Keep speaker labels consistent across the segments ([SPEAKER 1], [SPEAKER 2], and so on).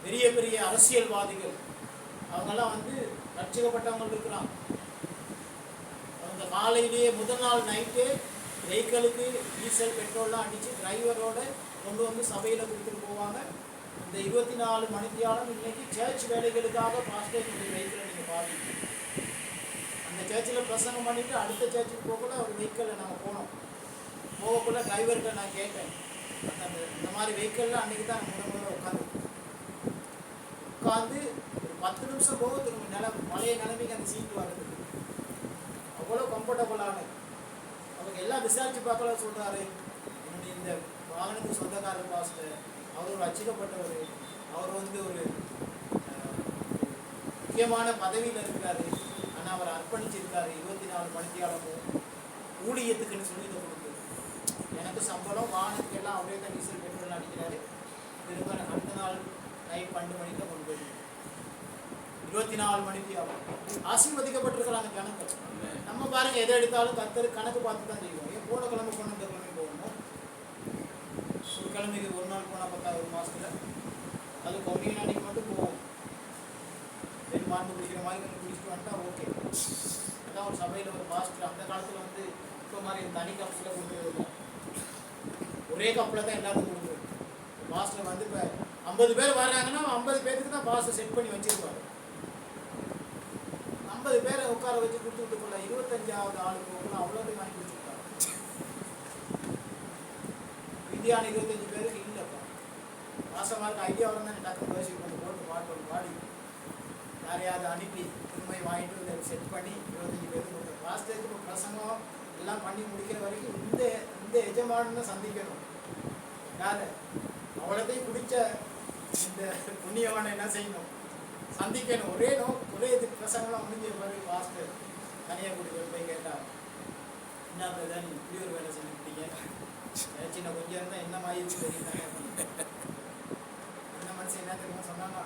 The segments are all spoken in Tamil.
[SPEAKER 1] பெரிய பெரிய அரசியல்வாதிகள் அவங்கெல்லாம் வந்து ரட்சிக்கப்பட்டவங்க இருக்கிறாங்க. அவங்க காலையிலேயே முதல் நாள் நைட்டே வெஹிக்கிளுக்கு டீசல் பெட்ரோல்லாம் அடித்து டிரைவரோட கொண்டு வந்து சபையில் கொடுத்துட்டு போவாங்க. இந்த 24 மணித்தியாலம் இன்னைக்கு சர்ச் வேலைகளுக்காக பாஸ்டர் வெஹிக்கிளை நீங்கள் பாருங்க. அந்த சர்ச்சில் பிரசங்கம் பண்ணிவிட்டு அடுத்த சர்ச்சுக்கு போகக்குள்ள ஒரு வெஹிக்கிளில் நாங்கள் போனோம். போகக்குள்ள டிரைவர்கிட்ட நான் கேட்டேன், இந்த மாதிரி வெஹிக்கிளில் அன்றைக்கி தான் முதல்ல உட்காந்து ஒரு 10 நிமிஷம் போக திரும்ப பழைய நிலைமைக்கு அந்த சீட்டு வருது. அவ்வளோ கம்ஃபர்டபுளானது. அவங்க எல்லாம் விசாரித்து பார்க்கல சொல்கிறாரு, என்னுடைய இந்த வாகனத்துக்கு சொந்தக்காரர் பாஸ்டர், அவர் ஒரு அச்சிக்கப்பட்டவர், அவர் வந்து ஒரு முக்கியமான பதவியில் இருக்கிறாரு, ஆனால் அவர் அர்ப்பணிச்சிருக்காரு 24 மணித்தியாலமும் ஊழியத்துக்குன்னு சொல்லி இதை கொடுக்குது. எனக்கு சம்பளம் வாகனத்துக்கு எல்லாம் அவரே தான் டீசல் பெட்ரோல் அடிக்கிறாரு. திரும்ப அடுத்த நாள் நைட் 12 மணிக்கு கொண்டு போயிடுது. 24 மணித்தியாலம் ஆசீர்வதிக்கப்பட்டிருக்கிறாங்க ஜனங்கள். நம்ம பாருங்க, எதை எடுத்தாலும் கர்த்தர் கணக்கு பார்த்து தான் செய்வோம். ஏன் போன கிழமை போன இந்த கிழமை போகணும், ஒரு கிழமைக்கு ஒரு நாள் போனால் 10 ஒரு மாதத்தில் அது கம்மியான அன்னைக்கு மட்டும் போவோம். ரெண்டு மார்ந்து குடிக்கிற மாதிரி கொஞ்சம் குடிச்சிட்டு வந்துட்டா ஓகே. அதான் ஒரு சபையில் ஒரு பாஸ்டர் அந்த காலத்தில் வந்து இப்போ மாதிரி தனி கப்ஸில் கொடுக்குறது, ஒரே கப்பில் தான் எல்லாத்துக்கும் கொடுக்குறது. பாஸ்டர் வந்து இப்போ 50 பேர் வர்றாங்கன்னா 50 பேருக்கு தான் பாஸ்டர் செட் பண்ணி வச்சிருப்பாரு. 50 பேரை உட்கார வச்சு கொடுத்துட்டு போல 25வது ஆளுக்கு அவ்வளோதையும் வாங்கி கொடுத்துருக்காரு. இந்தியாவில் 25 பேருக்கு இல்லைப்பா. மாசமாக இருக்க ஐடியா வரும் தான் டக்குனு பேசி கொண்டு போட்டு பாட்டு பாடி யாரையாவது அனுப்பி திரும்ப வாங்கிட்டு வந்து செட் பண்ணி 25 பேருக்கு கொடுத்த பாஸ்டருக்கு இப்போ பிரசங்கம் எல்லாம் பண்ணி முடிக்கிற வரைக்கும் இந்த எஜமானனை சந்திக்கணும். யார் அவ்வளோத்தையும் பிடிச்ச இந்த புண்ணியவானை என்ன செய்யணும், சந்திக்கணும். ஒரே இது பிரசங்கம்லாம் முடிஞ்ச மாதிரி பாஸ்டர் தனியாக கூட்டிட்டு போய் கேட்டார், என்ன தான் இப்படி ஒரு வேலை செஞ்சுட்டீங்க, சின்ன கொஞ்சம் இருந்தால் என்ன மாதிரி தெரியும். என்ன மனுஷன் என்ன தெரியுமா சொன்னாங்க,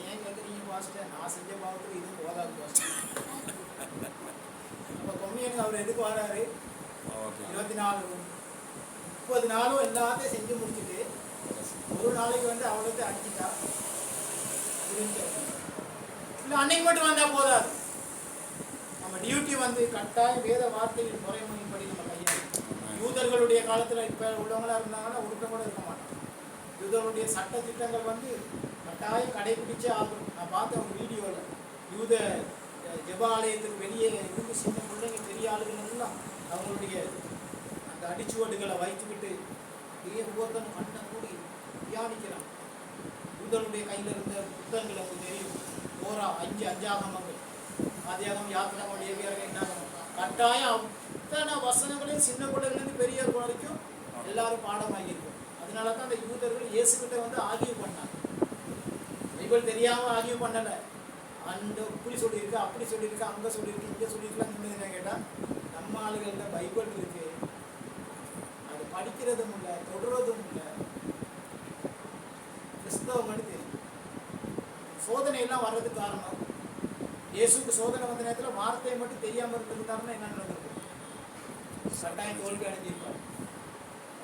[SPEAKER 1] ஏன் கேட்குறீங்க பாஸ்டர், நான் செஞ்ச பாவத்துக்கு இது போதாது பாஸ்டர். அப்போ கொம்மியனுக்கு அவர் எதுக்கு வராரு, 24 30 நாளும் எல்லாத்தையும் செஞ்சு முடிச்சுட்டு ஒரு நாளைக்கு வந்து அவ்வளோத்தையும் அடிச்சுட்டா இல்லை, அன்னைக்கு மட்டும் வந்தால் போதாது. நம்ம டியூட்டி வந்து கட்டாயம் வேத வார்த்தைகள் முறைமையின்படி நம்ம கையாள. யூதர்களுடைய காலத்தில் இப்போ உள்ளவங்களாக இருந்தாங்கன்னா ஒருத்தம் கூட இருக்க மாட்டாங்க. யூதர்களுடைய சட்ட திட்டங்கள் வந்து கட்டாயம் கடைபிடிச்சே ஆகும். நான் பார்த்த ஒரு வீடியோவில் யூத ஜெபாலயத்துக்கு வெளியே இருந்து சின்ன பிள்ளைங்க பெரிய ஆளுகள் எல்லாம் அவங்களுடைய அந்த அடிச்சுவடுகளை வைத்துக்கிட்டு ஒவ்வொருத்தரும் மண்ணை கூடி தியானிக்கிறான். யூதர்களுடைய கையில் இருந்த புத்தகங்கள் அவங்க தெரியும். 5 அஞ்சாகமங்கள், ஆதியாகமம், யாத்திராகமம், லேவியர்கள், என்னாகமம், கட்டாயம் அத்தனை வசனங்களையும் சின்ன பிள்ளைகள்லேருந்து பெரியவர் வரைக்கும் எல்லாரும் பாடமாகியிருக்கும். அதனால தான் அந்த யூதர்கள் இயேசுகிட்ட வந்து ஆகிய பண்ணாங்க. பைபிள் தெரியாமல் ஆகிய பண்ணலை. அந்த இப்படி சொல்லியிருக்கு, அப்படி சொல்லியிருக்கு, அங்கே சொல்லியிருக்கு, இங்கே சொல்லியிருக்கலாம் சொன்னது கேட்டால், நம்ம ஆளுகள்கிட்ட பைபிள் இருக்கு, அது படிக்கிறதும் இல்லை, தொடுறதும் இல்லை, கிறிஸ்தவங்கன்னு தெரியும். சோதனையெல்லாம் வர்றதுக்கு காரணம், இயேசுக்கு சோதனை வந்த நேரத்தில் வார்த்தையை மட்டும் தெரியாமல் இருக்கிறது காரணம் என்ன நடந்திருக்கு, கட்டாயம் தோல்வி அடைஞ்சிருப்பார்.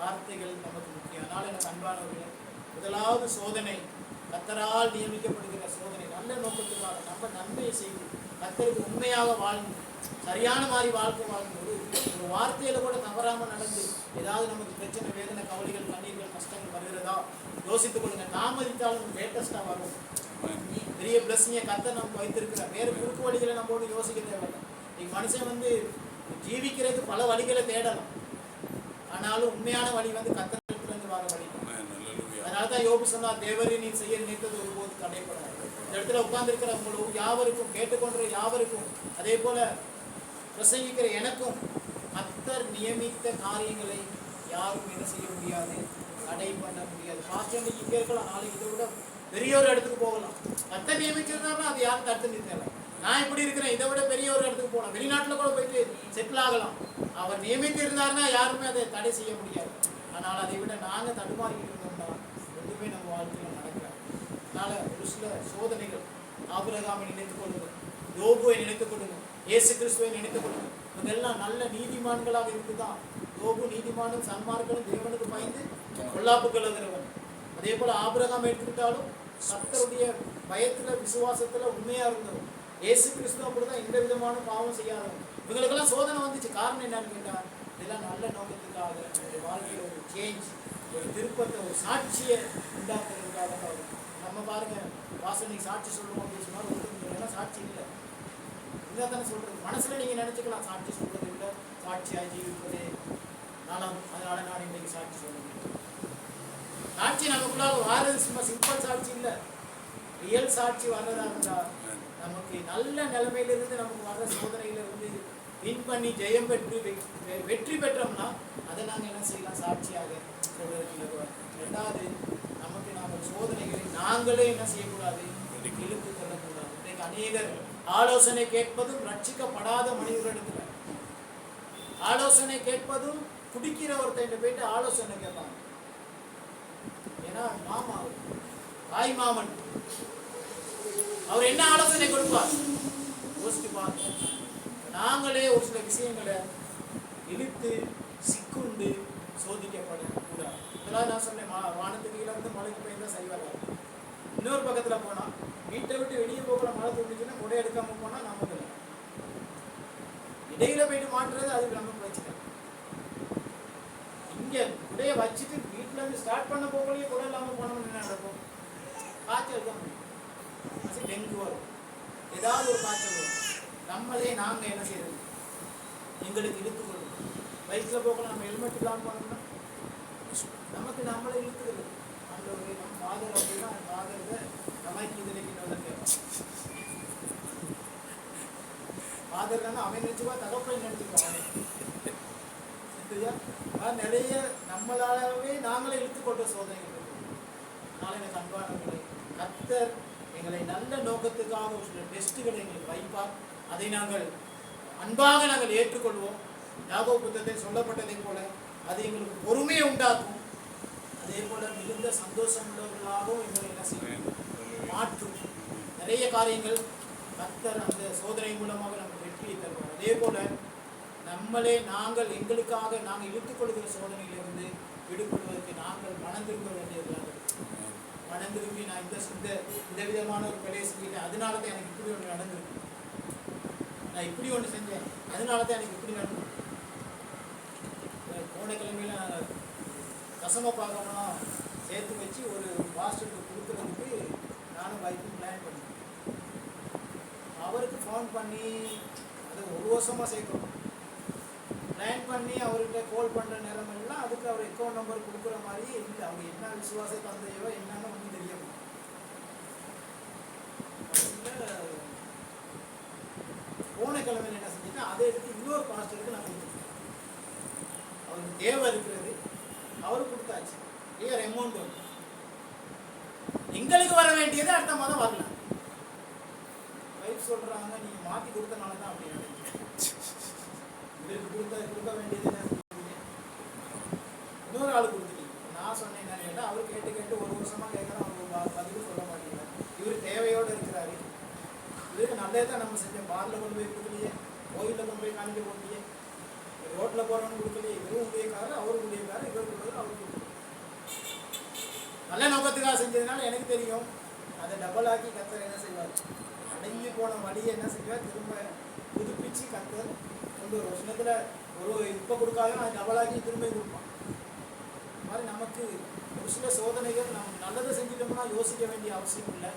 [SPEAKER 1] வார்த்தைகள் நமக்கு முக்கியம். அதனால் எனக்கு அன்பானவர்களே, முதலாவது சோதனை கர்த்தரால் நியமிக்கப்படுகிற சோதனை நல்ல நோக்கத்துக்காக நம்ம நன்மையை செய்து கர்த்தருக்கு உண்மையாக வாழ்ந்து சரியான மாதிரி வாழ்க்கை வாழ்ந்து ஒரு வார்த்தையில் கூட தவறாமல் நடந்து ஏதாவது நமக்கு பிரச்சனை, வேதனை, கவலைகள், கண்ணீர்கள், கஷ்டங்கள் வருகிறதா யோசித்துக் கொள்ளுங்க. தாமதித்தாலும் லேட்டஸ்டாக வரும். பெரிய பிளஸ்ஸிங்கை கர்த்தர் நமக்கு வைத்திருக்கிற வேறு குறுக்கு வழிகளை நம்மோடு யோசிக்க தேவையில்லை. இன்னைக்கு மனுஷன் வந்து ஜீவிக்கிறதுக்கு பல வழிகளை தேடலாம், ஆனாலும் உண்மையான வழி வந்து கர்த்தரிடத்திலிருந்து வர வழி. அதனால தான் யோபு சொன்னார், தேவரே நீ செய்ய நினைத்தது ஒருபோது தடைப்படாது. இந்த இடத்துல உட்கார்ந்துருக்கிற உங்களுக்கு யாவருக்கும், கேட்டுக்கொண்ட யாவருக்கும், அதே போல பிரசங்கிக்கிற எனக்கும் கர்த்தர் நியமித்த காரியங்களை யாரும் என்ன செய்ய முடியாது, தடை பண்ண முடியாது. பாஸ்டர் இங்கே இருக்கலாம், நாளைக்கு இதை விட பெரிய ஒரு இடத்துக்கு போகலாம். கர்த்தர் நியமிச்சிருந்தாருன்னா அது யாரும் தடுத்து நிறுத்தல. நான் இப்படி இருக்கிறேன், இதை விட பெரிய ஒரு இடத்துக்கு போகலாம், வெளிநாட்டில் கூட போயிட்டு செட்டில் ஆகலாம். அவர் நியமித்து இருந்தாருன்னா யாருமே அதை தடை செய்ய முடியாது. ஆனால் அதை விட நாங்கள் தடுமாறிக்கிட்டு இருந்தோம்னா ஒன்றுமே நம்ம வாழ்க்கையில் நடக்கிறார். அதனால் ஒரு சில சோதனைகள், ஆபிரகாமை நினைத்துக் கொள்ளுங்கள், யோபுவை நினைத்துக் கொள்ளுங்கள், இயேசு கிறிஸ்துவை நினைத்துக் கொள்ளுங்கள். இவங்கெல்லாம் நல்ல நீதிமான்களாக இருக்குதான். யோபு நீதிமானும் சன்மார்களும் தேவனுக்கு பயந்து பொல்லாப்பு கொள்ளுகிறவன். அதே போல் ஆபிரகாம் எடுத்துக்கிட்டாலும் கர்த்தருடைய பயத்துல விசுவாசத்துல உண்மையா இருந்தோம். இயேசு கிறிஸ்து அப்படிதான் எந்த விதமான பாவம் செய்யாதவங்க. இவங்களுக்கெல்லாம் சோதனை வந்துச்சு. காரணம் என்னன்னு கேட்டா, இதெல்லாம் நல்ல நோக்கத்துக்காக நம்முடைய வாழ்க்கையில ஒரு சேஞ்ச், ஒரு திருப்பத்தை, ஒரு சாட்சியை உண்டாக்குறதுக்காக தான். நம்ம பாருங்க, வாசனைக்கு சாட்சி சொல்லுவோம் அப்படின்னு சொன்னால் ஒருத்தர் சாட்சி இல்லை. இதான் தானே சொல்றது. மனசுல நீங்க நினைச்சுக்கலாம், சாட்சி சொல்றது இல்லை, சாட்சியா ஜீவிப்பதே நானும், அதனால நான் இன்னைக்கு சாட்சி சொல்ல முடியும். சாட்சி நமக்குள்ளாக வாரது சும்மா சிம்பிள் சாட்சி இல்லை, ரியல் சாட்சி வர்றதா இருந்தா நமக்கு நல்ல நிலைமையிலிருந்து நமக்கு வர்ற சோதனையிலிருந்து வின் பண்ணி ஜெயம் பெற்று வெற்றி பெற்றோம்னா அதை நாங்கள் என்ன செய்யலாம், சாட்சியாக சொல்றதுக்கு. ரெண்டாவது, நமக்கு நாங்கள் சோதனைகளை நாங்களே என்ன செய்யக்கூடாது, இழுத்து கொள்ளக்கூடாது. இன்னைக்கு அநேகர் ஆலோசனை கேட்பதும் ரட்சிக்கப்படாத மனிதர்களிடத்துல ஆலோசனை கேட்பதும் குடிக்கிற ஒருத்தன் போயிட்டு ஆலோசனை கேட்பாங்க. ஏன்னா மாமா, தாய் மாமன், அவர் என்ன ஆலோசனை கொடுப்பார் யோசிச்சு பார்ப்போம். நாங்களே ஒரு சில விஷயங்களை இழுத்து சிக்குண்டு சோதிக்கப்பட கூடாது. இதெல்லாம் நான் சொன்னேன், வானத்துக்கு கீழே வந்து மழைக்கு பெய்ந்தா சரி வராது. இன்னொரு பக்கத்துல போனா, வீட்டை விட்டு வெளியே போகிற மழை தூண்டிச்சுன்னா கொடை எடுக்காம போனா நமக்கு இல்லை. இடையில போயிட்டு மாட்டுறது அது நமக்கு பிரச்சனை. இங்க குடையை வச்சுட்டு வீட்டுல இருந்து ஸ்டார்ட் பண்ண போகலையே குடை இல்லாம போனோம்னு என்ன நடக்கும், காய்ச்சல் தான், டெங்கு வரும், ஏதாவது ஒரு காய்ச்சல் வரும். நம்மளே நாங்க என்ன செய்யறது, எங்களுக்கு இழுத்துக்கொள்ளும். பைக்ல போகலாம், நம்ம ஹெல்மெட் இல்லாமல் போனோம்னா நமக்கு நம்மளே இழுத்துக்கிறது. அந்த ஒரு நம்ம ஃபாதர் அப்படின்னா ஃபாதர் நமக்கு இது கேட்பான். ஃபாதர் தானே அவன் நினைச்சுவா, தகப்பை நினைச்சுக்குவான். நிறைய நம்மளாலவே நாங்களே இழுத்துக்கொண்ட சோதனைகள் இருக்கு. அதனால எனக்கு அன்பானவர்களே, கர்த்தர் எங்களை நல்ல நோக்கத்துக்காக ஒரு சில டெஸ்ட்டுகளை எங்களுக்கு வைப்பார். அதை நாங்கள் அன்பாக நாங்கள் ஏற்றுக்கொள்வோம். யாக்கோபு புத்தகத்தில் சொல்லப்பட்டதை போல அது எங்களுக்கு பொறுமையை உண்டாக்கும். அதே போல மிகுந்த சந்தோஷம் உள்ளவர்களாகவும் எங்களை என்ன செய்யும், மாற்றும். நிறைய காரியங்கள் கர்த்தர் அந்த சோதனை மூலமாக நமக்கு வெற்றியை தருவார். அதே போல நம்மளே நாங்கள் எங்களுக்காக நாங்கள் இழுத்துக்கொள்கிற சோதனையிலிருந்து விடுபடுவதற்கு நாங்கள் மனம் திரும்ப வேண்டியதாக மனம் திரும்பி நான் இந்த விதமான ஒரு வேலையை செஞ்சுட்டேன், அதனால தான் எனக்கு இப்படி ஒன்று நடந்திருக்கு, நான் இப்படி ஒன்று செஞ்சேன், அதனால தான் எனக்கு இப்படி நடந்தது. போன கிழமையில நாங்கள் தசம பாகம்லாம் சேர்த்து வச்சு ஒரு பாஸ்டருக்கு கொடுக்குறதுக்கு நானும் வைஃபும் பிளான் பண்ணேன். அவருக்கு ஃபோன் பண்ணி அது ஒரு வருஷமாக சேர்க்கணும். பிளான் பண்ணி அவர்கிட்ட கால் பண்ணுற நேரம் எல்லாம் அதுக்கு அவர் அக்கௌண்ட் நம்பர் கொடுக்குற மாதிரியே இல்லை. அவங்க என்ன விசுவாசம் தந்தையோ என்னன்னு ஒன்றும் தெரியும். போன கிழமையில் என்ன செஞ்சுன்னா அதை எடுத்து இன்னொரு பாஸ்டருக்கு நான் கொடுத்துருக்கேன். அவருக்கு தேவை இருக்கிறது, அவருக்கு கொடுத்தாச்சு. கிளியர் அமௌண்ட் வந்து எங்களுக்கு வர வேண்டியது அடுத்த மாதம் வரலாம். வைஃப் சொல்றாங்க, நீங்க மாற்றி கொடுத்தனால தான் அப்படி நினைக்கிறேன். இவருக்கு கொடுக்க வேண்டியது என்ன, இன்னொரு ஆள் கொடுத்துட்டீங்க. நான் சொன்னேன் என்னன்னு கேட்டால் அவர் கேட்டு ஒரு வருஷமா கேட்குறோம், அவர் பதிவு சொல்ல மாட்டேங்கிறார். இவர் தேவையோடு இருக்கிறாரு. இவருக்கு நல்லதே தான் நம்ம செஞ்சோம். பாரில் கொண்டு போய் கொடுக்கலையே, கோயிலில் கொண்டு போய் காணிக்க போகலையே, ரோட்டில் போகிறவங்க கொடுக்கலையே. இவரும் ஊழியக்காரர், அவரும் ஊழியக்காரர், இவர் கொடுக்குறது அவருக்கு கொடுக்குறது. நல்ல நோக்கத்துக்காக செஞ்சதுனால எனக்கு தெரியும், அதை டபுள் ஆக்கி கர்த்தர் என்ன செய்வார், அடங்கி போன வழியை என்ன செய்வார், திரும்ப புதுப்பிச்சு கர்த்தர் கொண்டு ஒரு வருஷத்துல ஒரு இப்போ கொடுக்காத அதை டபுள் ஆக்கி திரும்ப கொடுப்பான். இந்த மாதிரி நமக்கு ஒரு சில சோதனைகள் நமக்கு நல்லதை செஞ்சிட்டோம்னா யோசிக்க வேண்டிய அவசியம் இல்லை.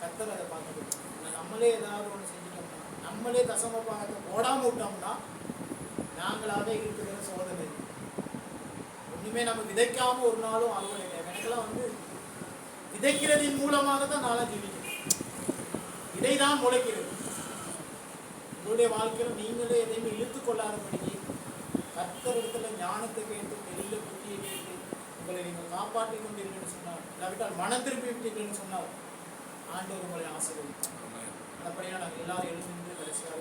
[SPEAKER 1] கர்த்தர் அதை பார்க்கணும். நம்மளே ஏதாவது ஒன்று செஞ்சிட்டோம்னா, நம்மளே தசம பாகத்தை போடாமல் விட்டோம்னா நாங்களாவே இருக்கிற சோதனை. ஒன்றுமே நம்ம விதைக்காம ஒரு நாளும் அறுவடை. எனக்கெல்லாம் விதைக்கிறதின் மூலமாக தான் நாளாக ஜீவிக்கிறேன். இதைதான் முளைக்கிறது. உங்களுடைய வாழ்க்கையில் நீங்களே எதையுமே இழுத்து கொள்ளாதபடிக்கு கர்த்தர் இடத்துல ஞானத்தை கேட்டு வெளியில புத்தியை கேட்டு உங்களை நீங்கள் காப்பாற்றி கொண்டீர்கள்னு சொன்னார், இல்லாவிட்டால் மனம் திருப்பி விட்டீர்கள்னு சொன்னார், ஆண்டவர் உங்களை ஆசீர்வதிப்பார். அப்படின்னா நாங்கள் எல்லாரும் எழுந்து கடைசியாக